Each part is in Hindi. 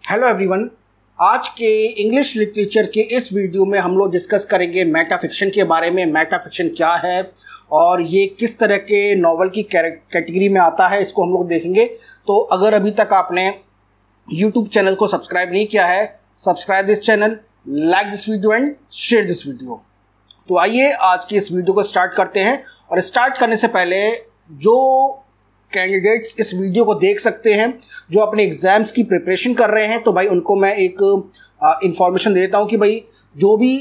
Hello everyone. आज के इंग्लिश लिटरेचर के इस वीडियो में हम लोग डिस्कस करेंगे मेटाफिक्शन के बारे में। मेटाफिक्शन क्या है और ये किस तरह के नॉवल की कैटेगरी में आता है, इसको हम लोग देखेंगे। तो अगर अभी तक आपने यूट्यूब चैनल को सब्सक्राइब नहीं किया है, subscribe this channel, like this video and share this video. तो आइए आज की इस वीडियो को स्टार्ट करते हैं। और स्टार्ट करने से पहले जो कैंडिडेट्स इस वीडियो को देख सकते हैं, जो अपने एग्ज़ाम्स की प्रिपरेशन कर रहे हैं, तो भाई उनको मैं एक इंफॉर्मेशन देता हूं कि भाई जो भी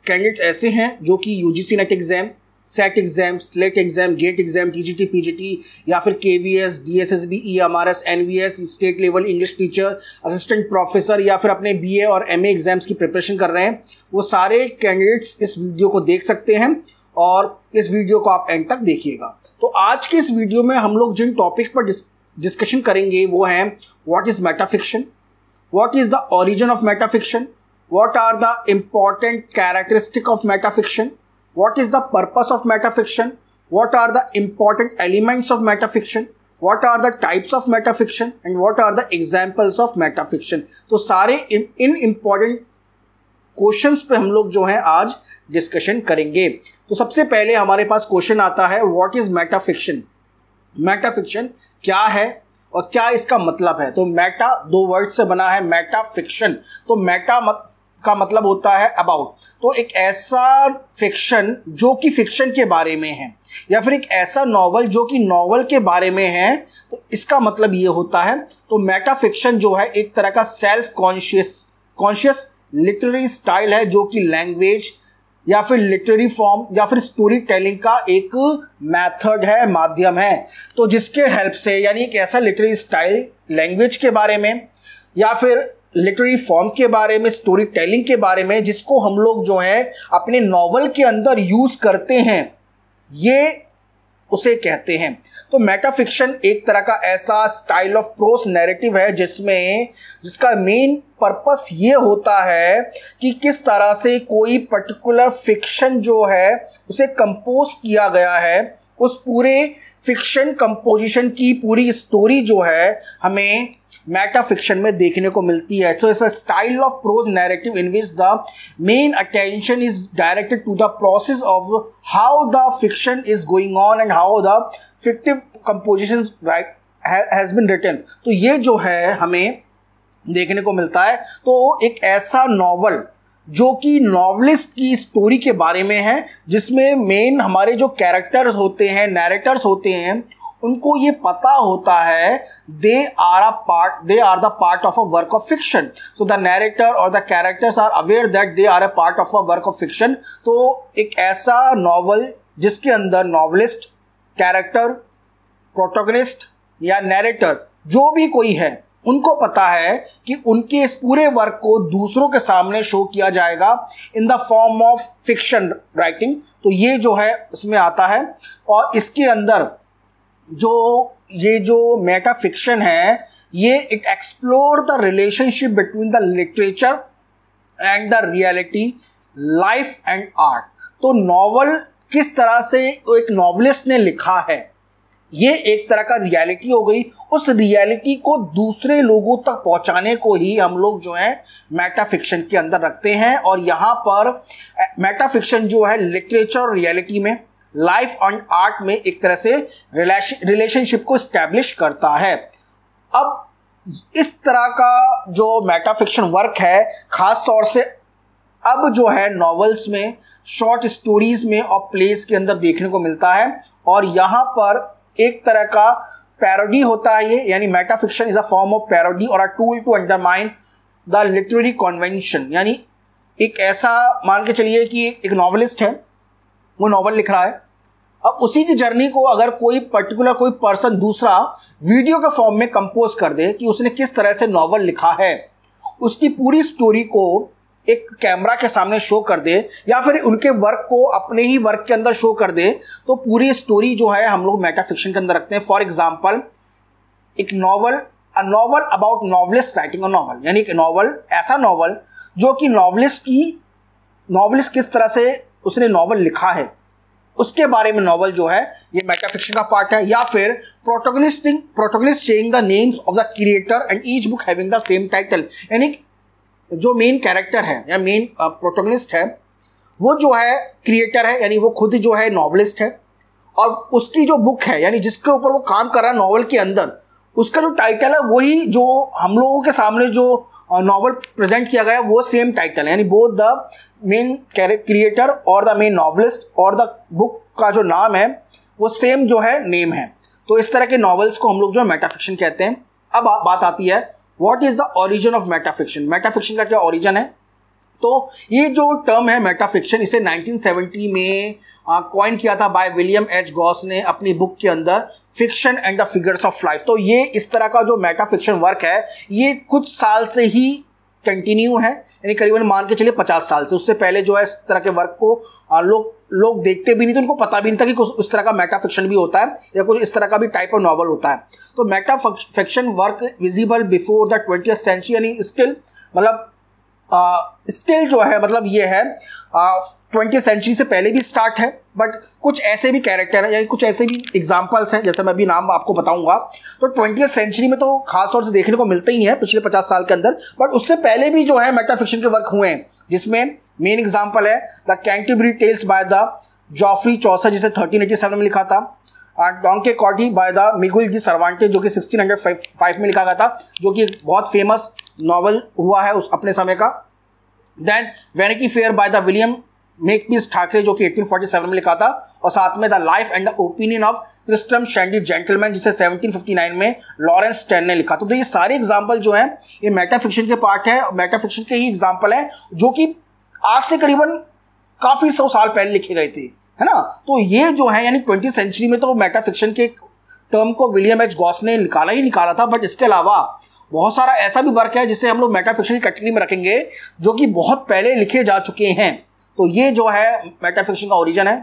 कैंडिडेट्स ऐसे हैं जो कि UGC NET exam, SET exam, SLATE exam, GATE exam, TGT, PGT या फिर KVS, DSSB, EMRS, NVS, state level English teacher, assistant professor या फिर अपने बीए और एमए एग्ज़ाम्स की प्रिपरेशन कर रहे हैं, वो सारे कैंडिडेट्स इस वीडियो को देख सकते हैं और इस वीडियो को आप एंड तक देखिएगा। तो आज के इस वीडियो में हम लोग जिन टॉपिक पर डिस्कशन करेंगे वो हैं what is metafiction, what is the origin of metafiction, what are the important characteristic of metafiction, what is the purpose of metafiction, what are the important elements of metafiction, what are the types of metafiction and what are the examples of metafiction. तो सारे इन इम्पॉर्टेंट क्वेश्चंस पे हम लोग जो हैं आज डिस्कशन करेंगे। तो सबसे पहले हमारे पास क्वेश्चन आता है व्हाट इज मेटाफिक्शन। मेटाफिक्शन क्या है और क्या इसका मतलब है। तो मेटा दो वर्ड से बना है, मेटाफिक्शन। तो मेटा का मतलब होता है अबाउट। तो एक ऐसा फिक्शन जो कि फिक्शन के बारे में है या फिर एक ऐसा नॉवल जो कि नॉवल के बारे में है, तो इसका मतलब ये होता है। तो मेटाफिक्शन जो है एक तरह का सेल्फ कॉन्शियस लिटरेरी स्टाइल है जो कि लैंग्वेज या फिर लिटरेरी फॉर्म या फिर स्टोरी टेलिंग का एक मेथड है, माध्यम है। तो जिसके हेल्प से, यानी एक ऐसा लिटरेरी स्टाइल लैंग्वेज के बारे में या फिर लिटरेरी फॉर्म के बारे में, स्टोरी टेलिंग के बारे में, जिसको हम लोग जो है अपने नॉवल के अंदर यूज करते हैं, ये उसे कहते हैं। तो मेटाफिक्शन एक तरह का ऐसा स्टाइल ऑफ प्रोस नैरेटिव है जिसका मेन पर्पस ये होता है कि किस तरह से कोई पर्टिकुलर फिक्शन जो है उसे कंपोज किया गया है, उस पूरे फिक्शन कंपोजिशन की पूरी स्टोरी जो है हमें मेटाफिक्शन में देखने को मिलती है। So it's a style of prose narrative in which the main attention is directed to the process of how the fiction is going on and how the fictive composition has been written. तो ये जो है हमें देखने को मिलता है। तो एक ऐसा नॉवल जो कि नॉवलिस्ट की स्टोरी के बारे में है, जिसमें मेन हमारे जो कैरेक्टर्स होते हैं, नैरेटर्स होते हैं, उनको ये पता होता है they are the part of a work of fiction. So the narrator और the characters are aware that they are a part of a work of fiction. तो एक ऐसा नॉवल जिसके अंदर नॉवलिस्ट, कैरेक्टर, प्रोटोगनिस्ट या नैरेटर जो भी कोई है, उनको पता है कि उनके इस पूरे वर्क को दूसरों के सामने शो किया जाएगा in the form of fiction writing. तो ये जो है उसमें आता है। और इसके अंदर जो मेटाफिक्शन है, ये एक explore the relationship between the literature and the reality, life and art. तो नॉवल किस तरह से एक नॉवलिस्ट ने लिखा है, ये एक तरह का रियलिटी हो गई। उस रियलिटी को दूसरे लोगों तक पहुंचाने को ही हम लोग जो है मेटाफिक्शन के अंदर रखते हैं। और यहाँ पर मेटाफिक्शन जो है लिटरेचर और रियलिटी में, लाइफ एंड आर्ट में एक तरह से रिलेशनशिप को स्टैब्लिश करता है। अब इस तरह का जो मेटाफिक्शन वर्क है खास तौर से अब जो है नॉवेल्स में, शॉर्ट स्टोरीज में और प्लेस के अंदर देखने को मिलता है। और यहाँ पर एक तरह का पैरोडी होता है ये, यानी metafiction is a form of parody और a tool to undermine the literary convention. यानी एक ऐसा मान के चलिए कि एक नॉवलिस्ट है, वो नॉवल लिख रहा है। अब उसी की जर्नी को अगर कोई पर्सन दूसरा वीडियो के फॉर्म में कंपोज कर दे कि उसने किस तरह से नॉवल लिखा है, उसकी पूरी स्टोरी को एक कैमरा के सामने शो कर दे या फिर उनके वर्क को अपने ही वर्क के अंदर शो कर दे, तो पूरी स्टोरी जो है हम लोग मेटाफिक्शन के अंदर रखते हैं। फॉर एग्जाम्पल एक अ novel about novelist writing a novel, यानी एक नॉवल, ऐसा नॉवल जो कि नॉवलिस्ट किस तरह से उसने नॉवल लिखा है उसके बारे में नॉवल जो है ये मेटाफिक्शन का पार्ट है। या फिर protagonist change the names of the creator and each book having the same title, यानी जो मेन कैरेक्टर है या मेन प्रोटोगनिस्ट है वो जो है क्रिएटर है, यानी वो खुद जो है नॉवलिस्ट है, और उसकी जो बुक है यानी जिसके ऊपर वो काम कर रहा है नॉवल के अंदर, उसका जो टाइटल है वही जो हम लोगों के सामने जो नॉवल प्रेजेंट किया गया है वो सेम टाइटल है, यानी बोथ द मेन क्रिएटर और द मेन नॉवलिस्ट और द बुक का जो नाम है वो सेम जो है नेम है। तो इस तरह के नॉवेल्स को हम लोग जो है मेटाफिक्शन कहते हैं। अब बात आती है what is the origin of metafiction, metafiction का क्या ओरिजिन है। तो ये जो टर्म है मेटाफिक्शन इसे 1970 में कॉइन किया था बाय विलियम एच गॉस ने अपनी बुक के अंदर fiction and the figures of life. तो ये इस तरह का जो मेटाफिक्शन वर्क है ये कुछ साल से ही कंटिन्यू है, यानी करीबन मान के चलिए 50 साल से। उससे पहले जो है इस तरह के वर्क को लोग देखते भी नहीं थे, उनको पता भी नहीं था कि कुछ इस तरह का मेटाफिक्शन भी होता है या कुछ इस तरह का भी टाइप ऑफ नॉवल होता है। तो metafiction work visible before the 20th century, यानी स्टिल मतलब स्टिल जो है मतलब ये है 20th सेंचुरी से पहले भी स्टार्ट है, बट कुछ ऐसे भी कैरेक्टर हैं यानी कुछ ऐसे भी एग्जाम्पल्स हैं जैसे मैं अभी नाम आपको बताऊंगा। तो 20th सेंचुरी में तो खास तौर से देखने को मिलते ही है पिछले 50 साल के अंदर, बट उससे पहले भी जो है मेटाफिक्शन के वर्क हुए हैं, जिसमें मेन एग्जाम्पल है the Canterbury tales by the Geoffrey Chaucer जिसे 1387 में लिखा था, Don Quixote by the Miguel de Cervantes जो कि 1605 में लिखा गया था, जो कि बहुत फेमस नॉवल हुआ है उस अपने समय का। Then vanity fair by the William Makepeace Thackeray जो कि 1847 में लिखा था, और साथ में the life and the opinion of Tristram Shandy gentleman जिसे 1759 में लॉरेंस स्टेन ने लिखा। तो ये सारे एग्जाम्पल जो हैं ये मेटाफिक्शन के पार्ट है, मेटाफिक्शन के ही एग्जाम्पल है जो कि आज से करीबन काफ़ी 100 साल पहले लिखे गए थे, है ना। तो ये जो है यानी 20th सेंचुरी में तो मेटाफिक्शन के टर्म को विलियम एच गॉस ने निकाला था, बट इसके अलावा बहुत सारा ऐसा भी वर्क है जिसे हम लोग मेटाफिक्शन की कैटेगरी में रखेंगे जो कि बहुत पहले लिखे जा चुके हैं। तो ये जो है मेटाफिक्शन का ओरिजिन है।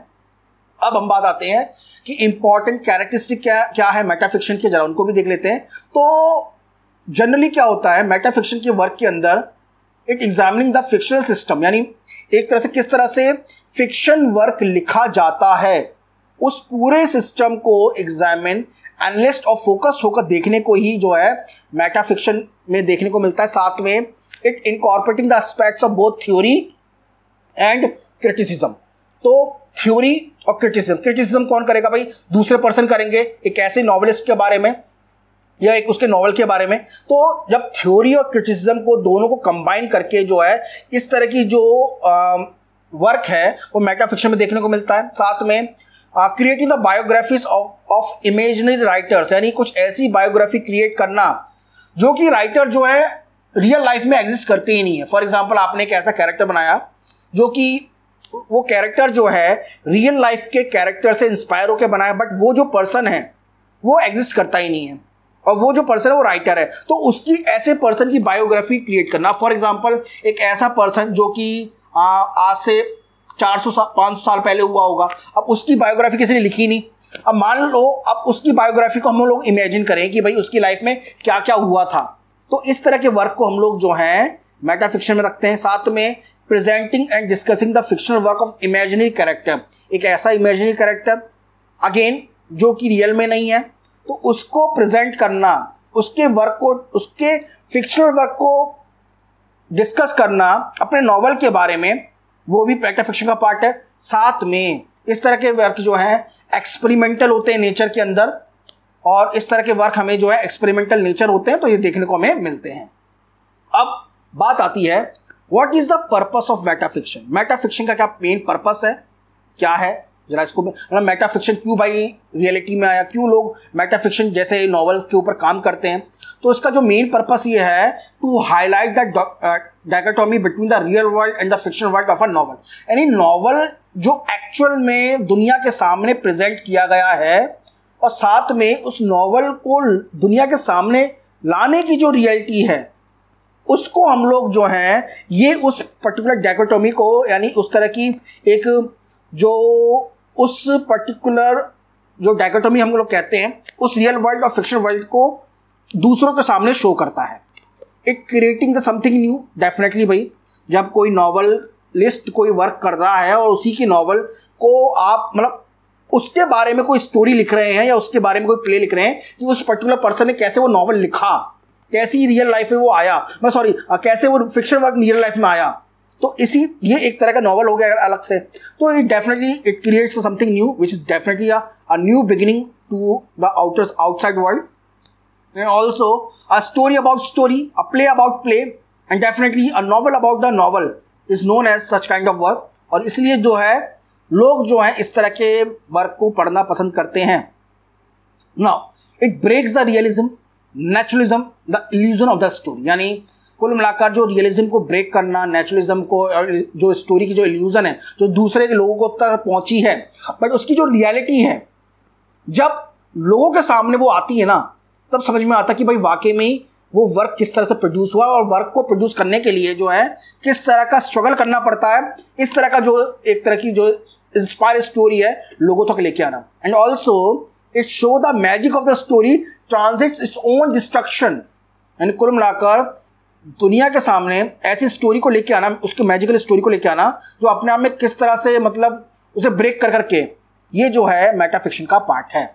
अब हम बात आते हैं कि इंपॉर्टेंट कैरेक्टरिस्टिक क्या है मेटाफिक्शन के, जरा उनको भी देख लेते हैं। तो जनरली क्या होता है मेटाफिक्शन के वर्क के अंदर it examining the fictional system, यानी एक तरह से किस तरह से फिक्शन वर्क लिखा जाता है उस पूरे सिस्टम को एग्जामिन एनालिस्ट और फोकस होकर देखने को ही जो है मेटाफिक्शन में देखने को मिलता है। साथ में it incorporating the aspects of both theory and criticism. तो थ्योरी और क्रिटिसिज्म कौन करेगा भाई, दूसरे पर्सन करेंगे एक ऐसे नॉवेलिस्ट के बारे में या एक उसके नॉवल के बारे में। तो जब थ्योरी और क्रिटिसिज्म को दोनों को कंबाइन करके जो है इस तरह की जो वर्क है वो मेटाफिक्शन में देखने को मिलता है। साथ में creating the biographies of imaginary writers, यानी कुछ ऐसी बायोग्राफी क्रिएट करना जो कि राइटर जो है रियल लाइफ में एग्जिस्ट करते ही नहीं है। फॉर एग्जाम्पल आपने एक ऐसा कैरेक्टर बनाया जो कि वो कैरेक्टर जो है रियल लाइफ के कैरेक्टर से इंस्पायर होकर बनाया, बट वो जो पर्सन है वो एग्जिस्ट करता ही नहीं है और वो जो पर्सन है वो राइटर है। तो उसकी ऐसे पर्सन की बायोग्राफी क्रिएट करना, फॉर एग्जांपल एक ऐसा पर्सन जो कि आज से 400-500 साल पहले हुआ होगा, अब उसकी बायोग्राफी किसी ने लिखी नहीं। अब मान लो अब उसकी बायोग्राफी को हम लोग इमेजिन करें कि भाई उसकी लाइफ में क्या क्या हुआ था। तो इस तरह के वर्क को हम लोग जो हैं मेटाफिक्शन में रखते हैं। साथ में presenting and discussing the fictional work of imaginary character, एक ऐसा इमेजिनरी कैरेक्टर अगेन जो कि रियल में नहीं है, तो उसको प्रेजेंट करना, उसके वर्क को, उसके फिक्शनल वर्क को डिस्कस करना अपने नॉवल के बारे में, वो भी मेटाफिक्शन का पार्ट है। साथ में इस तरह के वर्क जो हैं एक्सपेरिमेंटल होते हैं नेचर के अंदर, और इस तरह के वर्क हमें जो है एक्सपेरिमेंटल नेचर होते हैं, तो ये देखने को हमें मिलते हैं। अब बात आती है what is the purpose of metafiction, metafiction का क्या मेन पर्पस है, क्या है, जरा इसको मतलब मेटाफिक्शन क्यों भाई रियलिटी में आया, क्यों लोग मेटाफिक्शन जैसे नॉवेल्स के ऊपर काम करते हैं। तो इसका जो मेन पर्पस ये है to highlight the dichotomy between the real world and the fictional world of a novel, यानी नॉवल जो एक्चुअल में दुनिया के सामने प्रेजेंट किया गया है और साथ में उस नॉवल को दुनिया के सामने लाने की जो रियलिटी है उसको हम लोग जो हैं ये उस पर्टिकुलर डायकोटोमी को, यानी उस तरह की एक जो उस पर्टिकुलर जो डायकोटोमी हम लोग कहते हैं उस रियल वर्ल्ड और फिक्शनल वर्ल्ड को दूसरों के सामने शो करता है। It creating the something new, definitely भाई जब कोई नॉवल लिस्ट कोई वर्क कर रहा है और उसी की नॉवल को आप मतलब उसके बारे में कोई स्टोरी लिख रहे हैं या उसके बारे में कोई प्ले लिख रहे हैं कि उस पर्टिकुलर पर्सन ने कैसे वो नॉवल लिखा, कैसी रियल लाइफ में वो आया, मैं सॉरी कैसे वो फिक्शन वर्क रियल लाइफ में आया। तो ये एक तरह का नॉवल हो गया अलग से। तो it definitely it creates something new which is definitely a new beginning to the outside world, and also a story about story, a play about play, and definitely a novel about the novel is known as such kind of work. और इसलिए जो है लोग जो है इस तरह के वर्क को पढ़ना पसंद करते हैं। Now it breaks the realism, naturalism, the illusion of the story, यानी कुल मिलाकर जो रियलिज्म को ब्रेक करना, नेचुरलिज्म को, और जो स्टोरी की जो इल्यूजन है जो दूसरे के लोगों को तक पहुंची है, बट उसकी जो रियलिटी है जब लोगों के सामने वो आती है ना, तब समझ में आता कि भाई वाकई में वो वर्क किस तरह से प्रोड्यूस हुआ और वर्क को प्रोड्यूस करने के लिए जो है किस तरह का स्ट्रगल करना पड़ता है। इस तरह का जो एक तरह की जो इंस्पायर स्टोरी है लोगों तक लेके आना। And also it show the magic of the story transits its own destruction. And कुल मिलाकर दुनिया के सामने ऐसी स्टोरी को लेके आना, उसके मैजिकल स्टोरी को लेके आना जो अपने आप में किस तरह से मतलब उसे ब्रेक कर करके, ये जो है मेटाफिक्शन का पार्ट है।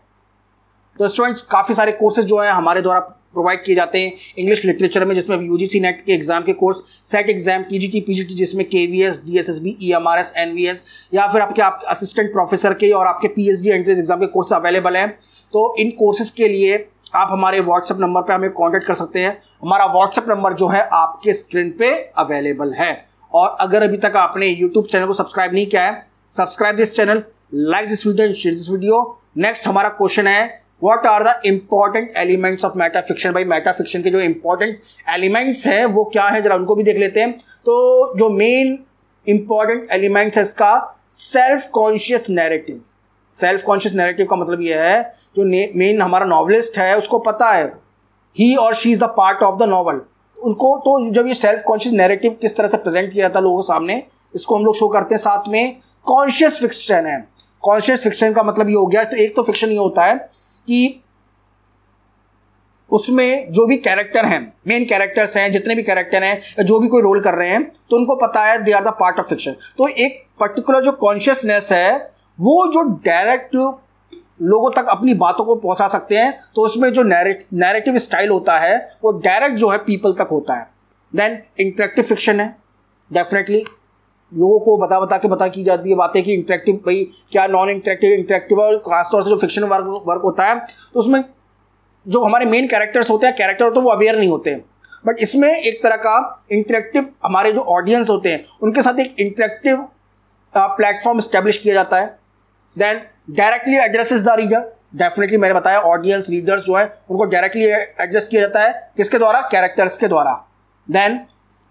तो स्टूडेंट्स काफ़ी सारे कोर्सेज जो है हमारे द्वारा प्रोवाइड किए जाते हैं इंग्लिश लिटरेचर में, जिसमें यूजीसी नेट के एग्जाम के course, set exam, TGT, PGT, जिसमें केवीएस, डीएसएसबी, ईएमआरएस, एनवीएस, या फिर आपके असिस्टेंट प्रोफेसर के और आपके पीएचडी एंट्रेंस एग्जाम के कोर्स अवेलेबल हैं। तो इन कोर्सेज के लिए आप हमारे व्हाट्सएप नंबर पे हमें कांटेक्ट कर सकते हैं। हमारा व्हाट्सएप नंबर जो है आपके स्क्रीन पे अवेलेबल है। और अगर अभी तक आपने यूट्यूब चैनल को सब्सक्राइब नहीं किया है, subscribe this channel, like this video and share this video. Next हमारा क्वेश्चन है, what are the important elements of metafiction. भाई मेटाफिक्शन के जो इंपॉर्टेंट एलिमेंट्स हैं वो क्या है, जरा उनको भी देख लेते हैं। तो जो मेन इंपॉर्टेंट एलिमेंट्स है इसका, self conscious narrative. Self conscious narrative का मतलब ये है जो मेन हमारा नॉवलिस्ट है उसको पता है ही और she is the part of the novel, उनको तो जब ये सेल्फ कॉन्शियस नैरेटिव किस तरह से प्रेजेंट किया जाता है लोगों के सामने, इसको हम लोग शो करते हैं। साथ में कॉन्शियस फिक्शन है। कॉन्शियस फिक्शन का मतलब ये हो गया, तो एक तो फिक्शन ये होता है कि उसमें जो भी कैरेक्टर हैं, मेन कैरेक्टर्स हैं, जितने भी कैरेक्टर हैं, जो भी कोई रोल कर रहे हैं, तो उनको पता है they are the part of fiction. तो एक पर्टिकुलर जो कॉन्शियसनेस है वो जो डायरेक्ट लोगों तक अपनी बातों को पहुंचा सकते हैं, तो उसमें जो नैरेटिव स्टाइल होता है वो डायरेक्ट जो है पीपल तक होता है। देन इंटरेक्टिव फिक्शन है, डेफिनेटली लोगों को बता की जाती है बातें कि इंटरेक्टिव भाई क्या, नॉन इंटरेक्टिव और खासतौर से जो फिक्शन वर्क होता है तो उसमें जो हमारे मेन कैरेक्टर्स होते हैं तो वो अवेयर नहीं होते, बट इसमें एक तरह का इंटरेक्टिव हमारे जो ऑडियंस होते हैं उनके साथ एक इंटरेक्टिव प्लेटफॉर्म स्टैब्लिश किया जाता है। Then directly addresses the reader, definitely मैंने बताया ऑडियंस रीडर्स जो है उनको डायरेक्टली एड्रेस किया जाता है, किसके द्वारा, कैरेक्टर्स के द्वारा। देन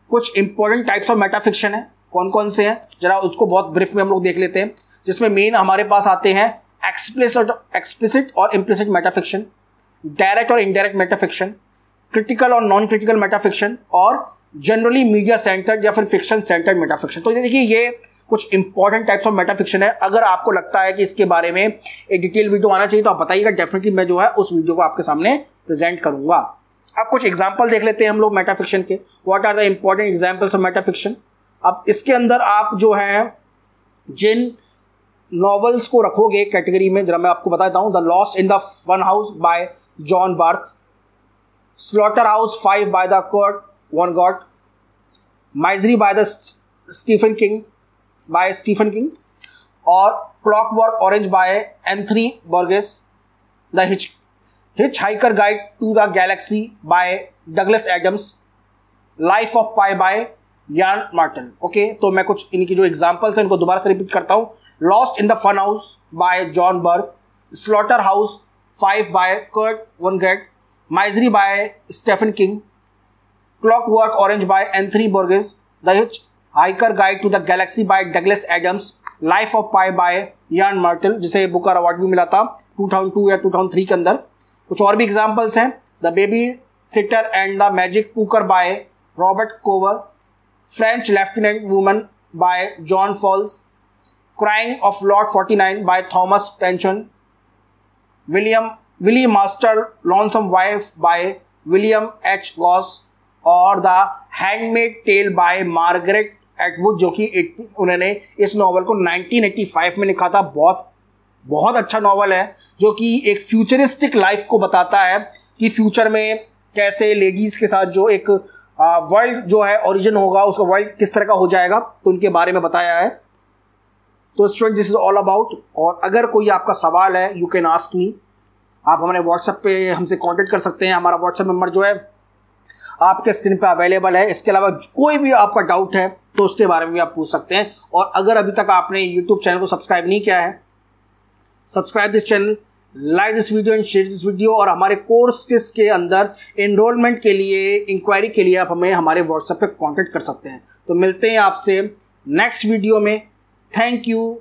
कुछ इंपॉर्टेंट टाइप्स ऑफ मेटाफिक्शन है, कौन कौन से हैं जरा उसको बहुत ब्रीफ में हम लोग देख लेते हैं, जिसमें मेन हमारे पास आते हैं एक्सप्लिसिट और इम्प्लिसिट मेटाफिक्शन, डायरेक्ट और इनडायरेक्ट मेटाफिक्शन, क्रिटिकल और नॉन क्रिटिकल मेटाफिक्शन, और जनरली मीडिया सेंटर्ड या फिर फिक्शन सेंटर्ड मेटाफिक्शन। तो ये देखिए ये कुछ इंपॉर्टेंट टाइप्स ऑफ मेटाफिक्शन है। अगर आपको लगता है कि इसके बारे में एक डिटेल वीडियो आना चाहिए तो आप बताइएगा, डेफिनेटली मैं जो है उस वीडियो को आपके सामने प्रेजेंट करूंगा। अब कुछ एग्जाम्पल देख लेते हैं हम लोग मेटाफिक्शन के, what are the important examples of metafiction. अब इसके अंदर आप जो है जिन नॉवेल्स को रखोगे कैटेगरी में, जरा मैं आपको बताता हूँ, the lost in the fun house by John Barth, slaughter house 5 by the Kurt Vonnegut, misery by the Stephen King और clockwork orange by Anthony Burgess, the hitchhiker guide to the galaxy by Douglas Adams, life of pi by Yann Martin. Okay, तो मैं कुछ इनकी जो एग्जांपल्स हैं इनको दोबारा से रिपीट करता हूँ। Lost in the fun house by John Barth, slaughter house 5 by Kurt Vonnegut, misery by Stephen King, clockwork orange by Anthony Burgess, the hitchhiker guide to the galaxy by Douglas Adams, life of pi by Yann Martin, जिसे बुकर अवार्ड भी मिला था 2002 या 2003 के अंदर। कुछ और भी एग्जाम्पल्स हैं, the babysitter and the magic poker by Robert Coover, French lieutenant woman by John Fowles, crying of lot 49 by Thomas Pynchon, Willie master lonesome wife by William H Gass, और the handmaid tale by Margaret Atwood, जो कि उन्होंने इस नॉवल को 1985 में लिखा था। बहुत बहुत अच्छा नॉवल है जो कि एक फ्यूचरिस्टिक लाइफ को बताता है कि फ्यूचर में कैसे लेडीज़ के साथ जो एक वर्ल्ड जो है ओरिजिन होगा, उसका वर्ल्ड किस तरह का हो जाएगा, तो उनके बारे में बताया है। तो student this is all about. और अगर कोई आपका सवाल है यू कैन आस्क मी, आप हमारे व्हाट्सएप पे हमसे कांटेक्ट कर सकते हैं। हमारा व्हाट्सएप नंबर जो है आपके स्क्रीन पे अवेलेबल है। इसके अलावा कोई भी आपका डाउट है तो उसके बारे में भी आप पूछ सकते हैं। और अगर अभी तक आपने यूट्यूब चैनल को सब्सक्राइब नहीं किया है, subscribe this channel, like this video and share this video. और हमारे कोर्स के अंदर एनरोलमेंट के लिए, इंक्वायरी के लिए आप हमें हमारे व्हाट्सएप पे कांटेक्ट कर सकते हैं। तो मिलते हैं आपसे नेक्स्ट वीडियो में। Thank you.